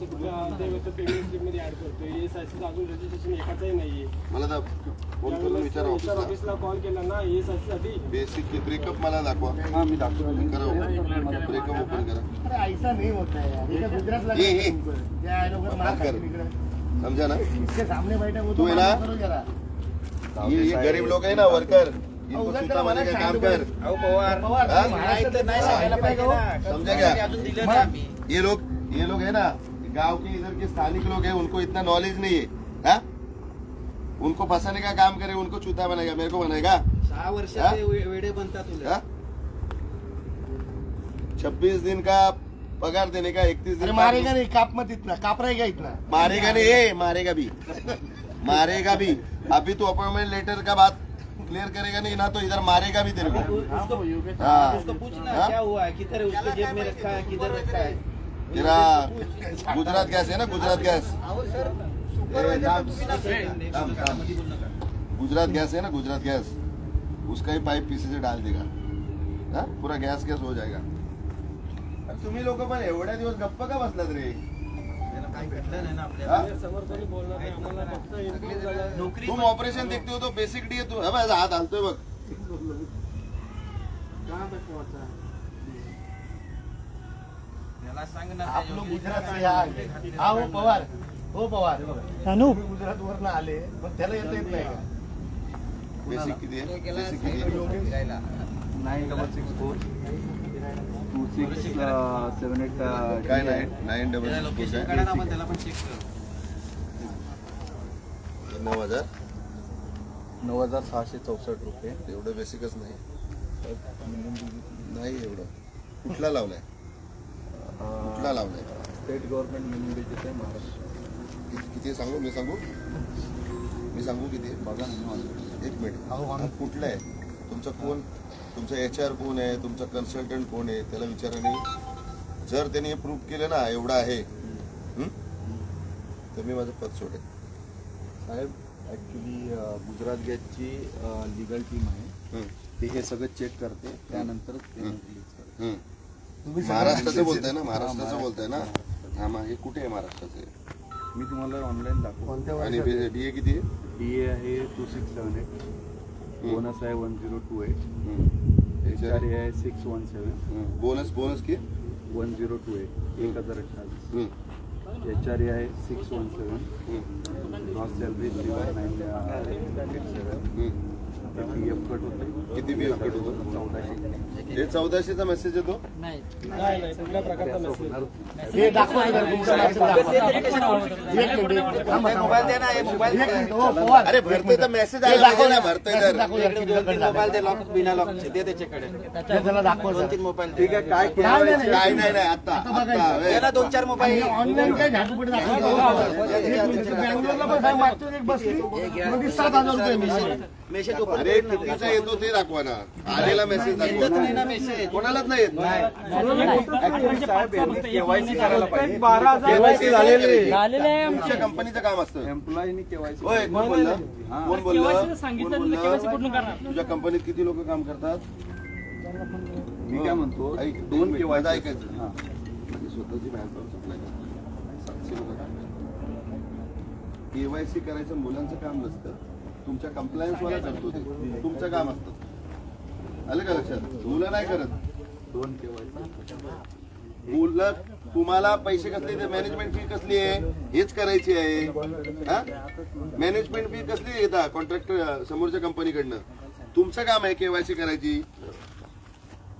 Payment add करतोय ESIC अजून registration एकाचंही नाहीये. मला फोन करून विचारा ऑफिसला कॉल केला ना ESIC साठी. बेसिक ब्रेकअप मला दाखवा. हां मी दाखवतो. करा ब्रेकअप ओपन करा. अरे ऐसा नहीं होता है यार, ये गुजरात लगा ये क्या है लोग मार कर समझा ना. इसके सामने बैठे वो तू है ना करो जरा. ये गरीब लोग है ना वर्कर, इनको सूता मारने का काम कर. समझा क्या. ये लोग है ना गांव के इधर के स्थानिक लोग हैं, उनको इतना नॉलेज नहीं है. हाँ उनको फंसाने का काम करे, उनको चूता बनेगा, मेरे को बनेगा. 6 वर्षाचे वेडे बनता तुला. 26 दिन का पगार देने का 31 दिन. मारेगा नहीं, काप मत इतना, काप रहेगा इतना. मारेगा नहीं, मारेगा भी. मारेगा भी. अभी तो अपॉइंटमेंट लेटर का बात क्लियर करेगा नहीं ना तो इधर मारेगा भी तेरे को. उसको पूछना क्या हुआ है, किधर उसके जेब में रखा है, किधर रखा है. तेरा गुजरात गैस है ना, गुजरात गैस. गुजरात गैस है ना, गुजरात गैस, उसका ही पाइप पीसी से डाल देगा. पूरा गॅस हो जाएगा. तुम्ही लोक पण एवढ्या दिवस गप्प का बसलात रे. तुम ऑपरेशन देखते हो तो बेसिक डी तू हात हालतोय बघ. आप लोग गुजरात से आए. हा हो पवार, हो पवार, गुजरात वरन आले पण त्याला येता येत नाही का. बेसिक किती आहे, बेसिक किती आहे. 964 2678 काय नाही 966 काय. 9664 रुपये. एवढं बेसिकच नाही. नाही एवढं. कुठला लावलाय, कुठला लावलाय. स्टेट गव्हर्नमेंट मिनिमम वेजेस आहे महाराष्ट्र. किती सांगू, मी सांगू किती बघा. एक मिनिट. कुठलं आहे तुमचं, कोण तुमचं HR कोण आहे, तुमचा कन्सल्टंट कोण आहे, त्याला विचाराने. जर त्यांनी हे प्रूव्ह केलं ना एवढं आहे तर मी माझं पद सोडेल. साहेब ॲक्च्युली गुजरात गॅसची लिगल टीम आहे, ते हे सगळं चेक करते, त्यानंतरच ते रिलीज करते. महाराष्ट्राचं बोलताय ना, महाराष्ट्राचं बोलताय ना. हा मग हे कुठे आहे महाराष्ट्राचे. मी तुम्हाला ऑनलाईन दाखवतो. आणि DA किती आहे. DA आहे 2678, बोनस आहे 1028, HRA आहे 617, बोनस की 1028 1028, HRA आहे 617, ग्रॉस सॅलरी 3987, PF कट होते. किती PF कट होतो. 1400. हे 1400चा मेसेज येतो. नाही कुठल्या प्रकारचा मेसेज. हे दाखवा तुमचा मेसेज दाखवा. मोबाईल दे ना, मोबाईल. अरे भरतोय तर मेसेज आला पाहिजे ना. भरतोय तर मोबाईल दे, लॉक बिना लॉक दे त्याच्याकडे. त्याला दाखवा. 2-3 मोबाईल ठीक आहे. काय काय नाही आता 2-4 मोबाईल. ऑनलाईन काय झाटूपट दाखवा. बँगलोरला पण काय मागतो एक बसली 7,000 रुपये मेसेज. अरे कितीचा येतो ते दाखवा ना. आलेला मेसेज दाखवा. कोणालाच नाही येत. KYC झालेले तुमच्या कंपनीचं काम असतं. एम्प्लॉईनी केवायसी. होय कोण बोललं, कोण बोललं. सांगितलं तुझ्या कंपनीत किती लोक काम करतात. मी काय म्हणतो, ऐक, 2 माझं केवायसी. ऐकायचं. माझी स्वतःची मॅनपॉवर सप्लाय करा. 700 लोक काम करतात. KYC करायचं मुलांचं काम नसतं, तुमच्या कंप्लायन्स वाला करतो ते. तुमचं काम असतं. आलं का लक्षात. मुलं नाही करत. 2 केवायसी. मुलं तुम्हाला पैसे कसले, मॅनेजमेंट फी कसली आहे हेच करायची आहे. मॅनेजमेंट फी कसली येतात कॉन्ट्रॅक्टर समोरच्या कंपनीकडनं. तुमचं काम आहे KYC करायची.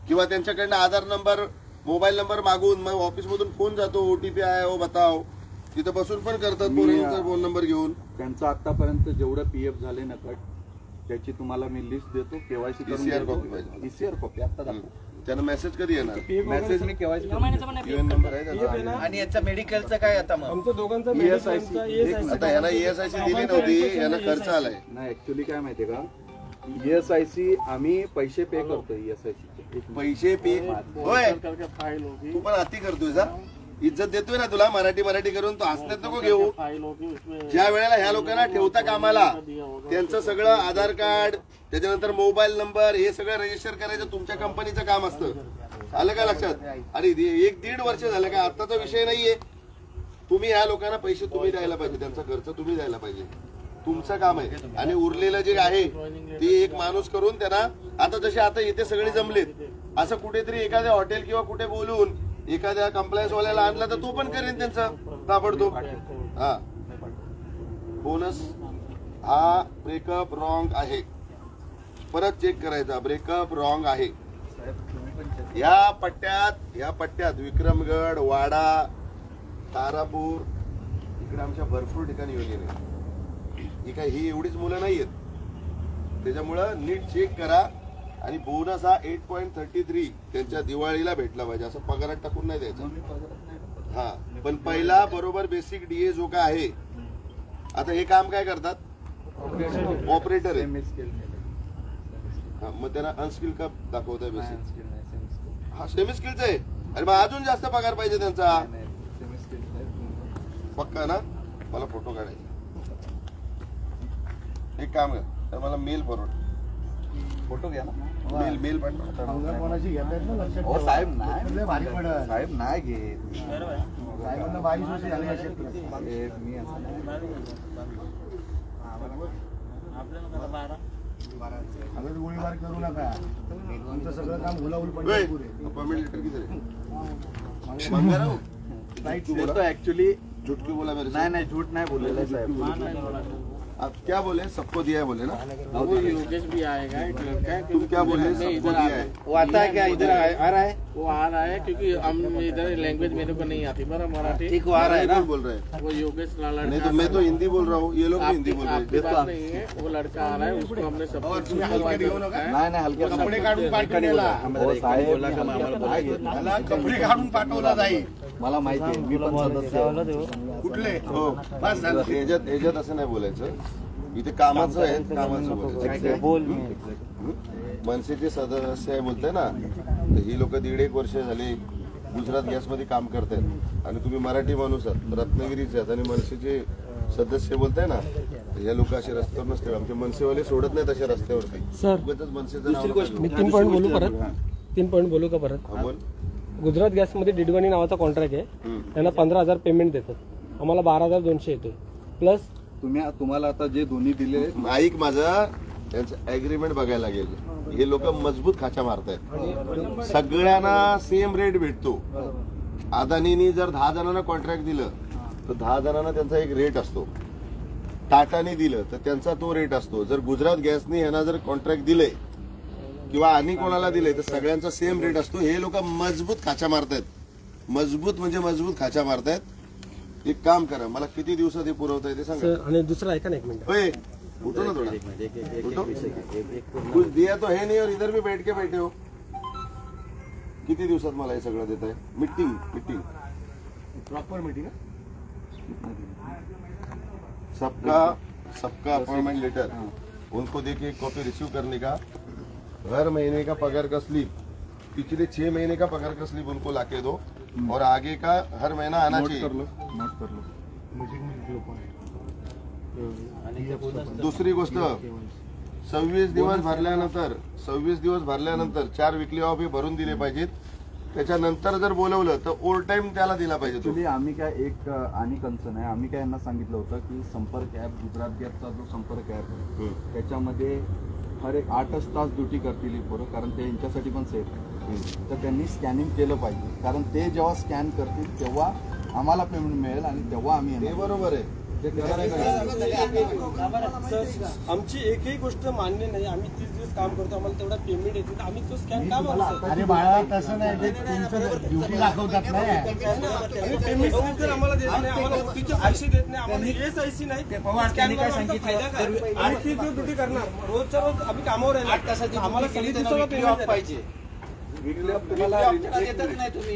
किंवा त्यांच्याकडनं आधार नंबर, मोबाईल नंबर मागून मग ऑफिसमधून फोन जातो, OTP आहे हो बताव. तिथं बसून पण करतात पोरांचा फोन नंबर घेऊन. त्यांचं आतापर्यंत जेवढं PF झाले ना कट, त्याची तुम्हाला मी लिस्ट देतो. KYC करून PCR कॉपी पाहिजे. PCR कॉपी आता दाखवतो. त्यांना मेसेज कधी येणार. मेसेज मी KYC नंबर आहे त्याचा. आणि याचा मेडिकलचं काय आता मग. आमचं दोघांचा ESIC. आता यांना ESIC दिली नव्हती, यांना खर्च आलाय. नाही ऍक्च्युली काय माहितीये का, ESIC आम्ही पैसे पे करतो. ESIC पैसे पे होय. तू पण अति करतोय जा. इज्जत देतोय ना तुला. मराठी करून तो हसण्यात नको घेऊ. ज्या वेळेला ह्या लोकांना ठेवता कामाला, त्यांचं सगळं आधार कार्ड, त्याच्यानंतर मोबाईल नंबर, हे सगळं रजिस्टर करायचं तुमच्या कंपनीचं काम असतं. आलं का लक्षात. आणि 1-1.5 वर्ष झालं का, आत्ताचा विषय नाहीये. तुम्ही या लोकांना पैसे तुम्ही द्यायला पाहिजे, त्यांचा खर्च तुम्ही द्यायला पाहिजे, तुमचं काम आहे. आणि उरलेलं जे आहे ते एक माणूस करून त्यांना, आता जसे आता इथे सगळे जमलेत, असं कुठेतरी एखाद्या हॉटेल किंवा कुठे बोलून एखाद्या कंप्लायन्स वाल्याला आणला तर तो पण करेन त्यांचा ताबडतोब. हा बोनस हा ब्रेकअप रॉंग आहे, परत चेक करायचा, ब्रेकअप रॉंग आहे. या पट्ट्यात विक्रमगड, वाडा, तारापूर इकडे आमच्या भरपूर ठिकाणी युनियन आहे. ही एवढीच मुलं नाहीयेत, त्याच्यामुळं नीट चेक करा. आणि बोनस हा 8.33 त्यांच्या दिवाळीला भेटला पाहिजे, असं पगारात टाकून नाही द्यायचं. हा पण पहिला बरोबर बेसिक डीए जो काय आहे, आता हे काम काय करतात, ऑपरेटर आहे. मग त्यांना अनस्किल का दाखवत आहे बेसिक, हा सेमी स्किलच आहे. अरे मग अजून जास्त पगार पाहिजे त्यांचा, पक्का ना. मला फोटो काढायचे, एक काम कर, तर मला मेल फॉरवर्ड, फोटो घ्या ना, मेल पाठवा. कोणाची घेतात ना लक्षात हो ठेवा. साहेब नाही, भारी पडत साहेब नाही घेत, साहेबांना 22 वर्ष झाले असेल. मी असं अगदी गोळीबार करू नका, तुमचं सगळं काम हुलाहुल पण अपॉइंटमेंट लेटर किधर है? मंगा रहा हूँ. तो ऍक्च्युली झूठ क्यों बोला मेरे से? नाही झूठ नाही बोललेलं आहे साहेब. आप क्या बोले, सबको दिया है बोले ना. वो योगेश भी आएगा, एक लड़का है, तुम क्या बोले, सबको दिया है. वो आता है क्या, इधर आ रहा है? वो आ रहा है क्योंकि हम इधर लैंग्वेज मेरे को नहीं आती, बड़ा मराठी. ठीक, वो आ रहा है ना. कौन बोल रहे हैं? वो योगेश लड़का. नहीं तो मैं तो हिंदी बोल रहा हूँ, ये लोग भी हिंदी बोल रहे आपकी हैं. बात नहीं है, वो लड़का आ रहा है, उसको हमने सब कुछ नाही नाही हलक्या कपडे काढून पाठवलेला, हो साहेब नाही घेत. त्याला कपडे काढून पाठवला जाईल. मला माहिती आहे, मी पण सदस्य आहे. कुठले हो बस झालं. याच्यात असं नाही बोलायचं, इथे कामाचं आहे, कामाचं बोलायचं. मनसेचे सदस्य आहे बोलताय ना, तर ही लोक 1.5 वर्ष झाली गुजरात गॅसमध्ये काम करतायत आणि तुम्ही मराठी माणूस आहात, रत्नागिरीचे आहात आणि मनसेचे सदस्य बोलताय ना, तर या लोक असे रस्त्यावर नसते. आमचे मनसेवाले सोडत नाहीत अशा रस्त्यावरती. उगाचच मनसेचं नाव नका घेऊ. मी 3 पॉईंट बोलू परत, 3 पॉईंट बोलू का परत. हा, बोल. गुजरात गॅसमध्ये डिडवाणी नावाचा कॉन्ट्रॅक्ट आहे, त्यांना 15,000 पेमेंट देतात, आम्हाला 12,200 येते. प्लस तुम्हाला आता जे दोन्ही दिले ऐक माझं, त्यांचं अग्रीमेंट बघायला लागेल. हे लोक मजबूत खाचा मारतायत, सगळ्यांना सेम रेट भेटतो. अदानीनी जर 10 जणांना कॉन्ट्रॅक्ट दिलं तर 10 जणांना त्यांचा एक रेट असतो. टाटाने दिलं तर त्यांचा तो रेट असतो. जर गुजरात गॅसने यांना जर कॉन्ट्रॅक्ट दिले किंवा आणि कोणाला दिले तर सगळ्यांचा सेम रेट असतो. हे लोक मजबूत खाचा मारतायत, मजबूत म्हणजे मजबूत खाचा मारतायत. एक काम करा, मला किती दिवसात हे पुरवता येते सांगा. आणि दुसरं ऐका ना, एक मिनिट. ओए उठो ना थोड़ा, उठो. कुछ दिया तो है नहीं और इधर भी बैठ के बैठे हो. किती दिवसात मला हे सगळं देत आहे. मीटिंग प्रॉपर मीटिंग सबका अपॉइंटमेंट लेटर उनको देके एक कॉपी रिसीव करने का, हर महीने का पगार का स्लिप, पिछले 6 महीने का पगार का स्लिप उनको लाके दो और आगे का हर महीना आना चाहिए. नोट कर लो. दुसरी गोष्ट, 26 दिवस भरल्यानंतर 4 विकली ऑफ हे भरून दिले पाहिजेत. त्याच्यानंतर जर बोलवलं तर ओव्हर टाइम त्याला दिला पाहिजे. ऍक्च्युली आम्ही काय एक आणि कन्सर्न आहे, आम्ही काय यांना सांगितलं होतं की संपर्क ऍप, गुजरात गॅसचा जो संपर्क ऍप आहे त्याच्यामध्ये हर एक 8च तास ड्युटी करतील ही पोरं, कारण ते यांच्यासाठी पण सेफ आहे. तर त्यांनी स्कॅनिंग केलं पाहिजे, कारण ते जेव्हा स्कॅन करतील तेव्हा आम्हाला पेमेंट मिळेल आणि तेव्हा आम्ही हे बरोबर आहे. आमची एकही गोष्ट मान्य नाही. आम्ही 30 दिवस काम करतो, आम्हाला तेवढा पेमेंट येते, आम्ही तो स्कॅन का मारतो. अरे बाळा तसं नाही, ते तुमचं ड्युटी दाखवतात नाही. पेमेंट जर आम्हाला देत नाही, आम्हाला ओटीचे पैसे देत नाही, आम्हाला एसआयसी नाही, आणखी जो ड्युटी करणार रोजच्या रोज आम्ही कामावर आहे 8 तासाची, आम्हाला किती दिवसाला पेमेंट पाहिजे.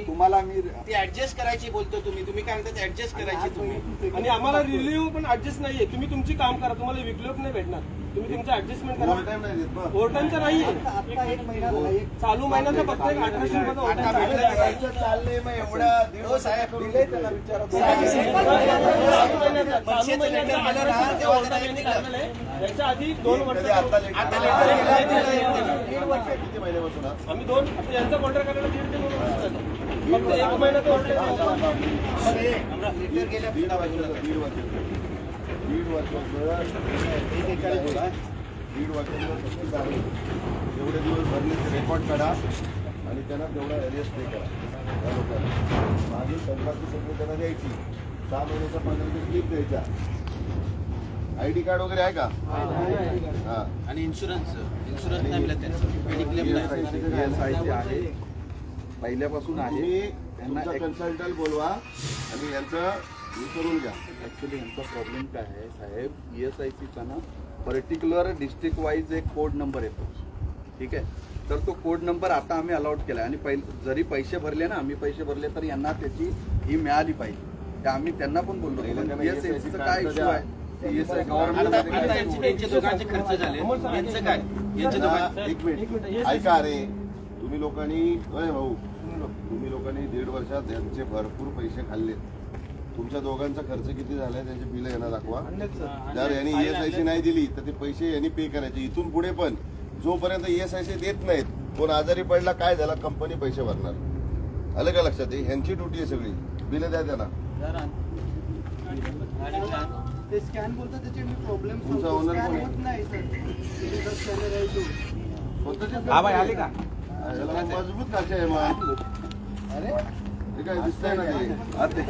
तुम्हाला आम्ही ती ऍडजस्ट करायची बोलतो तुम्ही काय म्हणतात, ऍडजस्ट करायची तुम्ही. आणि आम्हाला रिलीव्ह पण ऍडजस्ट नाहीये. तुम्ही तुमची काम करा, तुम्हाला विकले नाही भेटणार, तुम्ही तुमचं ऍडजस्टमेंट करा. ओव्हर टाइम नाही देत ना. ओव्हरटाईमचा नाहीये, चालू महिन्याचा फक्त 1800 रुपयाचा ओव्हरटाईम चाललंय मग एवढ्या दिवस साहेब दिले त्याला विचारा. याच्या आधी 2 वर्ष किती महिन्यापासून आम्ही 2, यांचा कॉन्ट्रॅक्ट करायला 1.5 ते 2 वर्ष झाले. फक्त 1 महिन्यात ऑर्डर दीड वर्षाचं एवढे दिवस भरले ते रेकॉर्ड काढा आणि त्यांना तेवढा एरियस पे करा या लोकांना. मागील 15% त्यांना द्यायची, 6 महिन्याच्या पगाराची स्लिप द्यायच्या. ID कार्ड वगैरे आहे का? हा. आणि इन्शुरन्स नाही मिळत त्यांचं, मेडिक्लेम नाही. ESIC आहे, पहिल्यापासून आहे. तुम्ही तुमचा कन्सल्टंट बोलवा आणि यांचं करून घ्या. ऍक्च्युली यांचा प्रॉब्लेम काय आहे साहेब, ESICचा ना पर्टिक्युलर डिस्ट्रिक्ट वाईज एक कोड नंबर येतो, ठीक आहे. तर तो कोड नंबर आता आम्ही अलाउट केला आणि जरी पैसे भरले ना, आम्ही पैसे भरले तर यांना त्याची ही मिळाली पाहिजे. ते आम्ही त्यांना पण बोललो ESICचा काय इश्यू आहे. आता यांचे दोघांचे खर्च झाले, यांचं काय? यांचे दोघांचे एक मिनिट ऐका रे, तुम्ही लोकांनी भाऊ, तुम्ही लोकांनी 1.5 वर्षात यांचे भरपूर पैसे खाल्ले. तुमच्या दोघांचा खर्च किती झालाय त्यांचे बिल यांना दाखवा. जर यांनी ESIC नाही दिली तर ते पैसे यांनी पे करायचे. इथून पुढे पण जोपर्यंत ESIC देत नाहीत, कोण आजारी पडला काय झाला, कंपनी पैसे भरणार. आलं का लक्षात? ह्यांची ड्युटी आहे सगळी. बिल द्या त्यांना. ते स्कॅन बोलतात त्याचे मी प्रॉब्लेम तुमचा ओनर कोण आहे? नाही सर, स्कॅनर आहे तो. आले का? मजबूत काचे आहे मग. अरे हे काय दिसतंय ना ते.